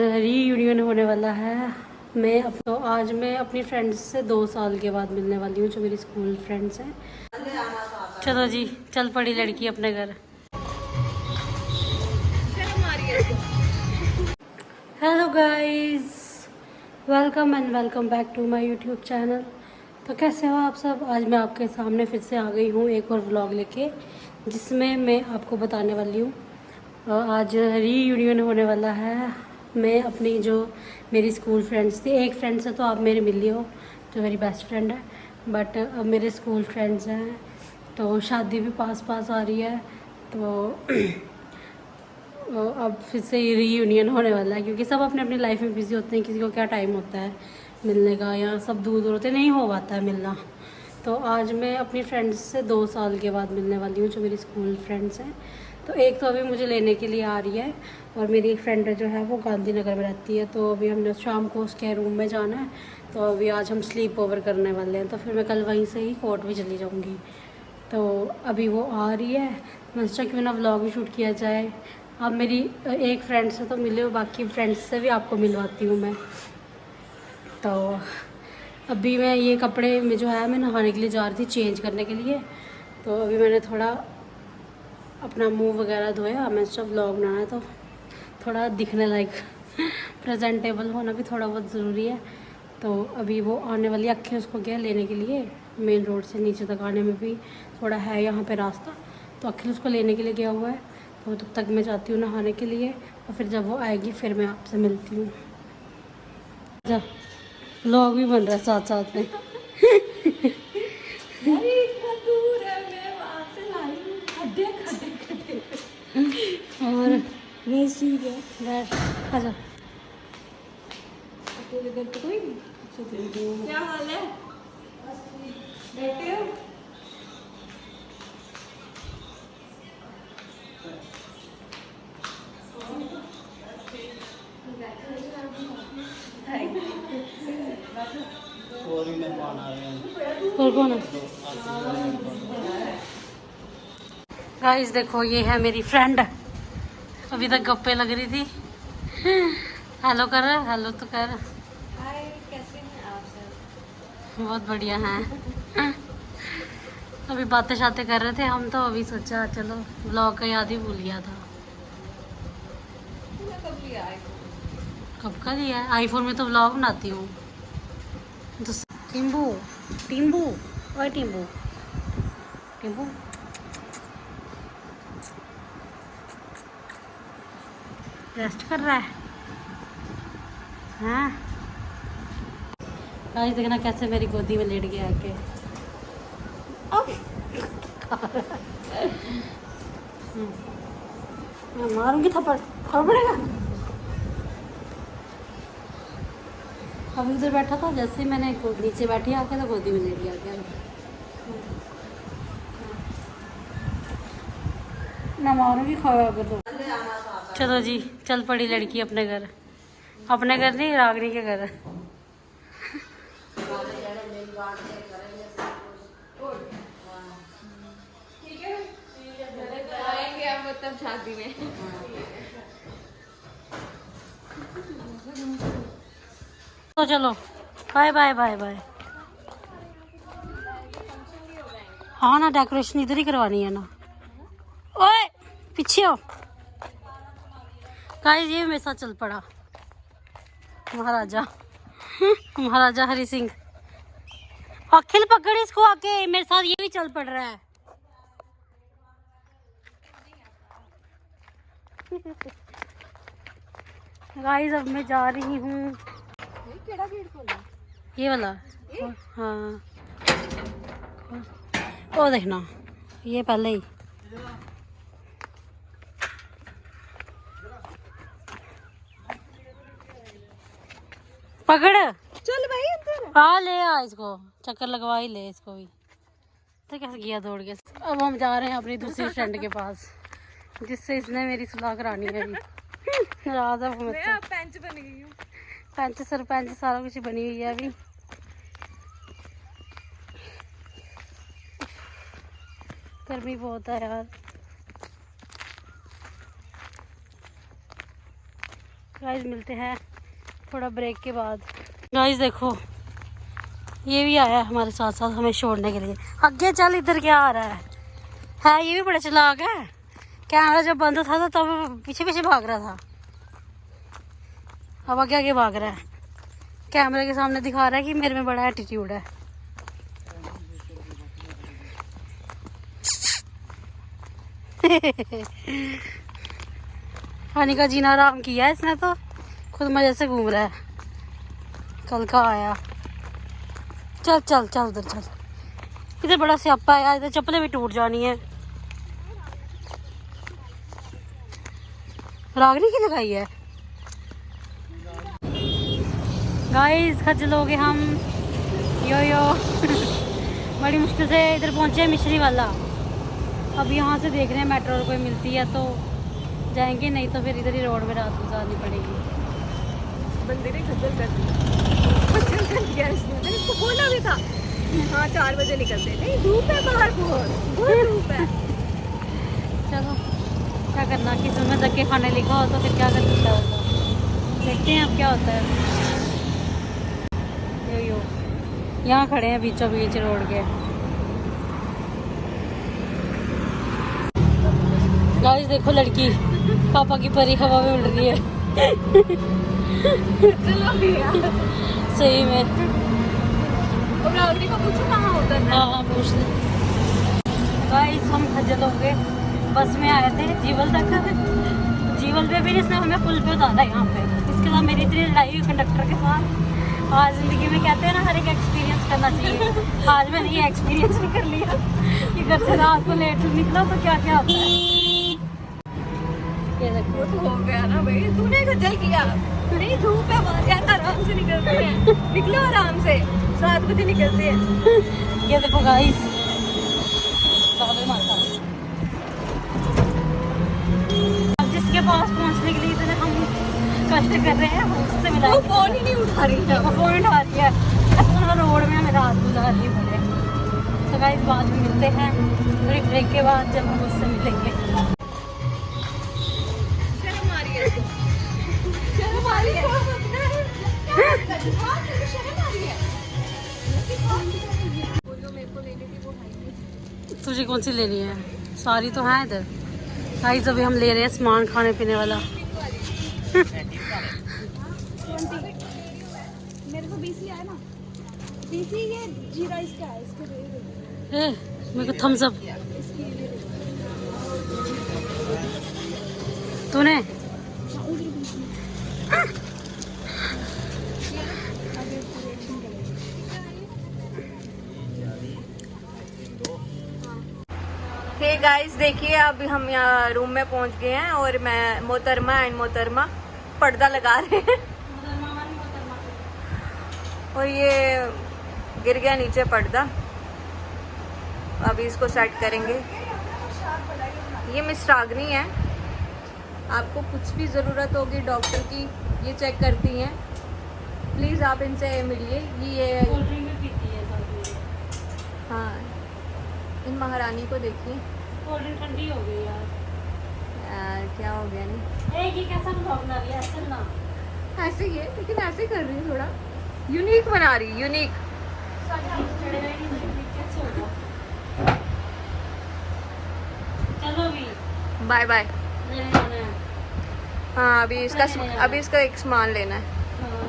Reunion होने वाला है। तो आज मैं अपनी फ्रेंड्स से 2 साल के बाद मिलने वाली हूँ, जो मेरी स्कूल फ्रेंड्स हैं। चलो जी, चल पड़ी लड़की अपने घर। Hello guys, welcome and welcome back to my YouTube channel. तो कैसे हो आप सब? आज मैं आपके सामने फिर से आ गई हूँ एक और व्लॉग लेके, जिसमें मैं आपको बताने वाली हूँ आज रीयूनियन होने वाला है। मैं अपनी जो मेरी स्कूल फ्रेंड्स थी, एक फ्रेंड से तो आप मेरी मिली हो, जो मेरी बेस्ट फ्रेंड है, बट अब मेरे स्कूल फ्रेंड्स हैं, तो शादी भी पास पास आ रही है, तो अब फिर से रीयूनियन होने वाला है, क्योंकि सब अपने अपनी लाइफ में बिज़ी होते हैं। किसी को क्या टाइम होता है मिलने का, या सब दूर दूर होते, नहीं हो पाता है मिलना। तो आज मैं अपनी फ्रेंड्स से 2 साल के बाद मिलने वाली हूँ, जो मेरी स्कूल फ्रेंड्स हैं। तो एक तो अभी मुझे लेने के लिए आ रही है, और मेरी एक फ्रेंड जो है वो गांधीनगर में रहती है, तो अभी हमने शाम को उसके रूम में जाना है। तो अभी आज हम स्लीप ओवर करने वाले हैं, तो फिर मैं कल वहीं से ही कोर्ट भी चली जाऊँगी। तो अभी वो आ रही है, मैं सोचा क्यों ना व्लॉग भी शूट किया जाए। अब मेरी एक फ्रेंड से तो मिले हो, बाकी फ्रेंड्स से भी आपको मिलवाती हूँ मैं। तो अभी मैं ये कपड़े में जो है, मैं नहाने के लिए जा रही थी चेंज करने के लिए। तो अभी मैंने थोड़ा अपना मुंह वगैरह धोया, मैं सोचा व्लॉग बनाना है तो थोड़ा दिखने लायक प्रेजेंटेबल होना भी थोड़ा बहुत ज़रूरी है। तो अभी वो आने वाली अक्खी उसको गया लेने के लिए, मेन रोड से नीचे तक आने में भी थोड़ा है यहाँ पे रास्ता, तो अखिल उसको लेने के लिए गया हुआ है। तो तब तक मैं जाती हूँ नहाने के लिए, और फिर जब वो आएगी फिर मैं आपसे मिलती हूँ। जा, व्लॉग भी बन रहा है साथ साथ में। और बैठ, आजा। क्या हाल है? बैठे हो? और कौन है? गाइस देखो, ये है मेरी फ्रेंड, अभी तक गप्पे लग रही थी। हेलो कर, हेलो तो कर। हाय, कैसे हैं आप सब? बहुत बढ़िया हैं। अभी बातें शातें कर रहे थे हम, तो अभी सोचा चलो व्लॉग का याद ही भूल गया था। तूने कब लिया आईफोन? कब का लिया है आईफोन में? तो व्लॉग बनाती हूँ। तो टिम्बू, टिम्बू, ओए टिम्बू, टिम्बू रेस्ट कर रहा है। हाँ गाइस, देखना कैसे मेरी गोदी में लेट गया आके। मैं मारूंगी थप्पड़, और पड़ेगा। अभी उधर बैठा था, जैसे ही मैंने नीचे बैठी आके तो गोदी में लेट गया क्या। ना मारूंगी, खाया अगर तो। चलो जी, चल पड़ी लड़की अपने घर। अपने घर नहीं, रागनी के घर। आएंगे आप मतलब शादी में। तो चलो, बाय बाय बाय बाय। हाँ ना, डेकोरेशन इधर ही करवानी है ना। ओए पीछे हो। गाइस, ये मेरे साथ चल पड़ा महाराजा। महाराजा हरि सिंह। अखिल पकड़ इसको आके, मेरे साथ ये भी चल पड़ रहा है। गाइस, अब मैं जा रही हूँ। ये वाला? हाँ, ओ देखना, ये पहले ही। पकड़, चल भाई अंदर। आ ले, आ इसको चक्कर लगवा ही ले इसको भी। तो कैसे किया दौड़ के। अब हम जा रहे हैं अपनी दूसरी फ्रेंड के पास, जिससे इसने मेरी सुलह करानी है अभी। नाराज है वो मुझसे। मैं पंच बन गई हूँ। पंच सरपंच सारा कुछ बनी हुई है अभी। गर्मी बहुत है यार। गाइस मिलते हैं थोड़ा ब्रेक के बाद। गाइस देखो ये भी आया हमारे साथ साथ हमें छोड़ने के लिए। आगे चल, इधर क्या आ रहा है ये भी बड़ा चालाक है। कैमरा जब बंद था तो तब पीछे पीछे भाग रहा था, अब आगे आगे भाग रहा है। कैमरे के सामने दिखा रहा है कि मेरे में बड़ा एटीट्यूड है। हानि का जीना आराम किया है इसने तो, खुद मजे से घूम रहा है। कल का आया। चल चल चल उधर चल, इधर बड़ा स्यापा है यार, इधर चप्पलें भी टूट जानी है। रागनी की लगाई है। गाइस खज्जल हो गए हम, यो बड़ी मुश्किल से इधर पहुंचे मिश्री वाला। अब यहाँ से देख रहे हैं मेट्रो कोई मिलती है तो जाएंगे, नहीं तो फिर इधर ही रोड में रात गुजारनी पड़ेगी। बंदे ने खज्जल कर दिया इसने। मैंने इसको बोला भी था हाँ 4 बजे निकलते, नहीं धूप है बाहर, बहुत धूप है। चलो क्या करना, किसी में धक्के खाने लिखा हो तो फिर क्या कर सकता होगा। देखते हैं अब क्या होता है। यो यहाँ खड़े हैं बीचों बीच रोड के। गाइस देखो लड़की पापा की परी हवा में उड़ रही है। चलो भैया सही में। और रागनी को पूछो कहाँ उतरना है। हाँ पूछ ले। गाइस हम खज्जल हो गए, बस में आए थे जीवल तक। जीवल पे भी इसने हमें पुल पे उतारा यहाँ पे। इसके साथ मेरी इतनी लड़ाई हुई कंडक्टर के साथ। आज ज़िंदगी में कहते हैं ना हर एक एक्सपीरियंस करना चाहिए। आज मैंने ये एक्सपीरियंस भी कर लिया कि घर से रात को लेट निकला तो क्या क्या होता है। ये देखो तो हो गया ना भाई, तूने खज्जल किया। नहीं धूप है बाहर यार, आराम से निकलते हैं, निकलो आराम से, 7 बजे निकलते हैं। ये देखो गाइस बाबे माता। अब जिसके पास पहुंचने के लिए इतने हम कष्ट कर रहे हैं उससे मिला। वो फोन ही नहीं उठा रही है। वो फोन उठा रही है, ऐसा रोड में हमें रात गुजारनी पड़े। तो गाइस बाद में मिलते हैं थोड़ी ब्रेक के बाद जब हम उससे मिलेंगे। शर्म आ रही है, शर्म आ रही है, शर्म आ रही है। वो जो मेरे को लेनी थी वो है नहीं। तुझे कौन सी लेनी है? सारी तो हैं इधर। गाइस अभी हम ले रहे हैं सामान खाने पीने वाला। मेरे को बीसी आया ना, बीसी ये जीरा इसका है, इसको दे दो। ए मेरे को थम्स अप। तूने हे गाइस देखिए अब हम यहाँ रूम में पहुंच गए हैं और मैं मोहतरमा एंड मोहतरमा पर्दा लगा रहे हैं। और ये गिर गया नीचे पर्दा, अभी इसको सेट करेंगे। ये मिस रागनी है, आपको कुछ भी ज़रूरत होगी डॉक्टर की ये चेक करती हैं, प्लीज़ आप इनसे मिलिए। ये हाँ इन महारानी को देखिए। कोल्ड ड्रिंक ठंडी हो गई यार। यार क्या हो गया नहीं, ये कैसा ब्लॉग बना रही है ऐसे ना। ऐसे ही है लेकिन ऐसे कर रही है, थोड़ा यूनिक बना रही, यूनिक। चलो अभी बाय बाय। लेने जाना है। हाँ अभी इसका एक सामान लेना है। हाँ।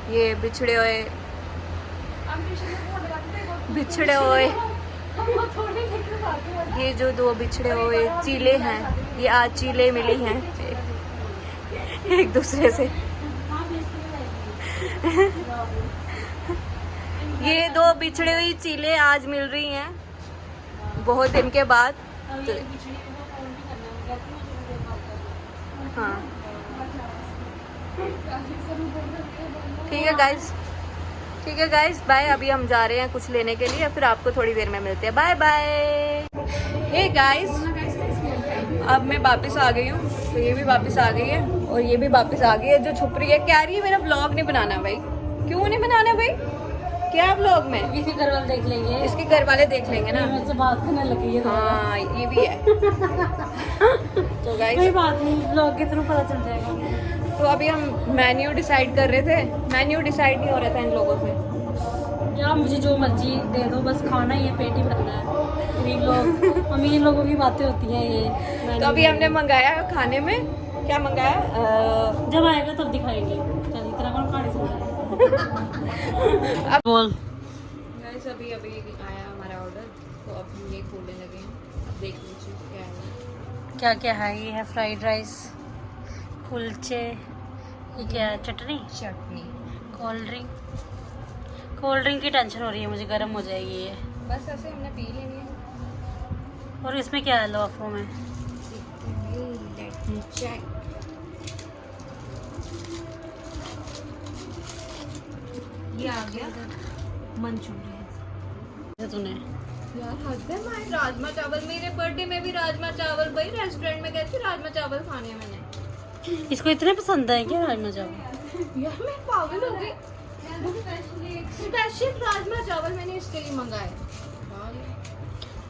ये बिछड़े हुए ये जो 2 बिछड़े हुए चीले हैं, ये आज चीले मिली हैं एक दूसरे से। ये 2 बिछड़े हुई चीले आज मिल रही हैं बहुत दिन के बाद। तो, हाँ ठीक है गाइस बाय। अभी हम जा रहे हैं कुछ लेने के लिए, फिर आपको थोड़ी देर में मिलते हैं। Bye bye. हे गाइस अब मैं वापस आ गई हूँ, तो ये भी वापस आ गई है और ये भी वापस आ गई है। जो छुप रही है कह रही है मेरा ब्लॉग नहीं बनाना भाई। क्यों नहीं बनाना भाई, क्या व्लॉग में? किसी घर वाले देख लेंगे, इसके घर वाले देख लेंगे ना। मुझसे बात करने लगी है। हाँ ये भी है। तो गाइस कोई बात नहीं, ब्लॉग के थ्रू पता चल जाएगा। तो अभी हम मेन्यू डिसाइड कर रहे थे, मेन्यू डिसाइड नहीं हो रहा था इन लोगों से। क्या मुझे जो मर्जी दे दो, बस खाना ही है, पेट ही भरना है। गरीब लोग, अमीर लोगों की बातें होती हैं ये। तो अभी हमने मंगाया खाने में, क्या मंगाया? जब आएगा तब दिखाएंगे। चल इतना कौन कहानी सुन रहा है। अब बोल। गाइस अभी आया हमारा ऑर्डर, तो अब हम ये खोलने लगे हैं। अब देख लीजिए क्या है। क्या क्या है? ये है फ्राइड राइस, कुलचे, ये क्या है? चटनी, कोल्ड ड्रिंक की टेंशन हो रही है मुझे, गर्म हो जाएगी ये। बस ऐसे हमने पी लेनी है। और इसमें क्या है लवाफों में? Let me check. ये आ गया मंचूरियन। तूने यार हद है, मैं राजमा चावल, मेरे बर्थडे में भी राजमा चावल, भाई रेस्टोरेंट में गए थे राजमा चावल खाने हैं मैंने। इसको इतने पसंद है क्या राजमा चावल? यार मैं पागल हो गई। स्पेशल राजमा चावल मैंने इसके लिए मंगाए।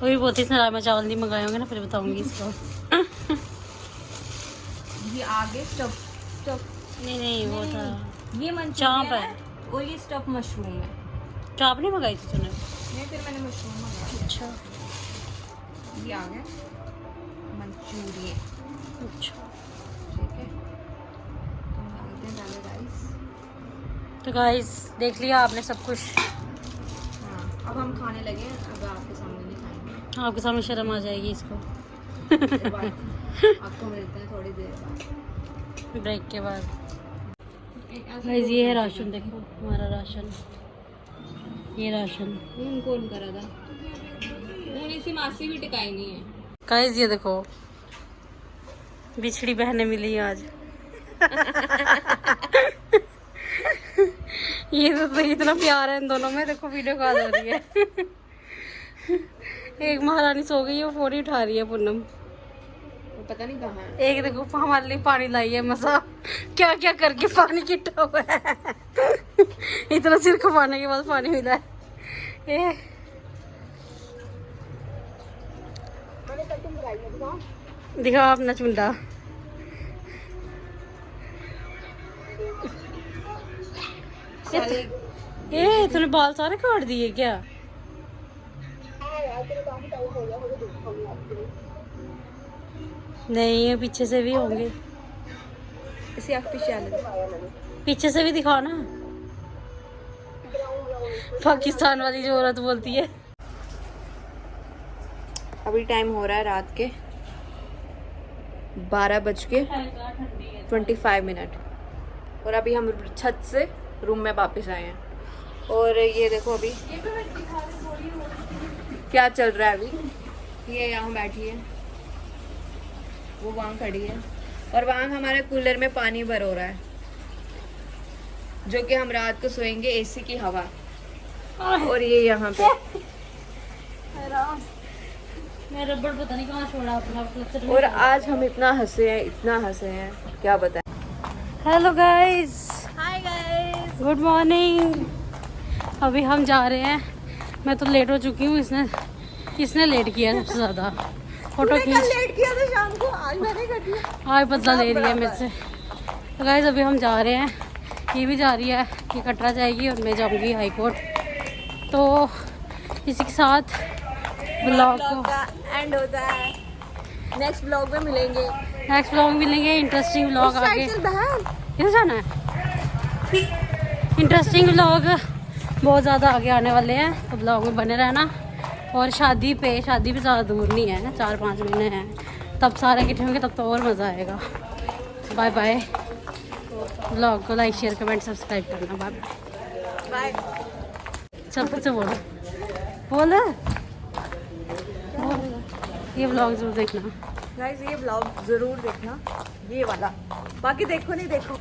वही बोलती इसने राजमा चावल नहीं मंगाए होंगे ना, फिर बताऊंगी इसको। ये आगे स्टफ नहीं वो था, ये चाप है और ये स्टफ मशरूम है। चाप नहीं मंगाई थी तूने? नहीं, फिर मैंने मशरूम मंगाया। अच्छा ये आ गया मंचूरियन। अच्छा। ठीक है, तो डालते हैं डाले राइस। तो गाइस देख लिया आपने सब कुछ। हाँ अब हम खाने लगे हैं, अब आपके सामने नहीं खाएंगे। आपके सामने शर्म आ जाएगी इसको। आपको मिलते हैं थोड़ी देर बाद, ब्रेक के बाद। एक ऐसे गाइस ये है राशन, देखो हमारा राशन, ये राशन। कौन करा था? इसी मासी भी टिकाई नहीं है। गाइस ये देखो, बिछड़ी बहनें मिली आज। ये तो इतना प्यार है इन दोनों में, देखो वीडियो कॉल हो रही है। एक महारानी सो गई है, वो फोन ही उठा रही है पूनम। वो पता नहीं कहाँ है। एक देखो हमारे लिए पानी लाई है, मसा क्या क्या करके पानी किट्टा हुआ है। इतना सिर खपाने के बाद पानी मिला है। दिखा अपना चुंडा। ये तूने बाल सारे काट दिए क्या? नहीं ये पीछे से भी होंगे। इसी आँख पीछे पीछे से भी दिखाओ ना। पाकिस्तान वाली जो औरत बोलती है। अभी टाइम हो रहा है रात के 12:25 और अभी हम छत से रूम में वापस आए हैं। और ये देखो अभी क्या चल रहा है। अभी ये यहाँ बैठी है, वो वहाँ खड़ी है, और वहाँ हमारे कूलर में पानी भर हो रहा है, जो कि हम रात को सोएंगे एसी की हवा। और ये यहाँ पे मैं रबड़ पता नहीं कहाँ छोड़ा अपना। और आज हम इतना हंसे हैं क्या बताएं। Hello guys, hi guys, good morning. अभी हम जा रहे हैं। मैं तो लेट हो चुकी हूँ, इसने लेट किया सबसे ज़्यादा। फोटो खींच लेट किया था शाम को, आज मैंने कर दिया। आज बदला ले रही है मेरे से। तो गाइस अभी हम जा रहे हैं, ये भी जा रही है, ये कटरा जाएगी और मैं जाऊँगी हाई कोर्ट। तो इसी के साथ ब्लॉग का एंड होता है। नेक्स्ट ब्लॉग में मिलेंगे। इंटरेस्टिंग ब्लॉग आगे। किधर जाना है? इंटरेस्टिंग ब्लॉग बहुत ज़्यादा आगे आने वाले हैं, तो ब्लॉग में बने रहना। और शादी भी ज़्यादा दूर नहीं है ना, 4-5 महीने हैं, तब सारे इकट्ठे होंगे, तब तो और मज़ा आएगा। Bye bye. ब्लॉग को लाइक शेयर कमेंट सब्सक्राइब करना। Bye bye. सब कुछ बोलो ये ब्लॉग जरूर देखना गाइस, ये ब्लॉग जरूर देखना, ये वाला। बाकी देखो नहीं देखो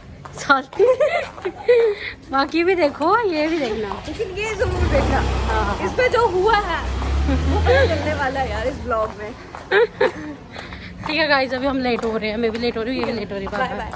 बाकी भी देखो, ये भी देखना, लेकिन ये जरूर देखना। हाँ। इस पे जो हुआ है वो पता चलने वाला है यार इस ब्लॉग में। ठीक है गाइस, अभी हम लेट हो रहे हैं, मैं भी लेट हो रही हूँ, ये भी लेट हो रही है। Bye bye.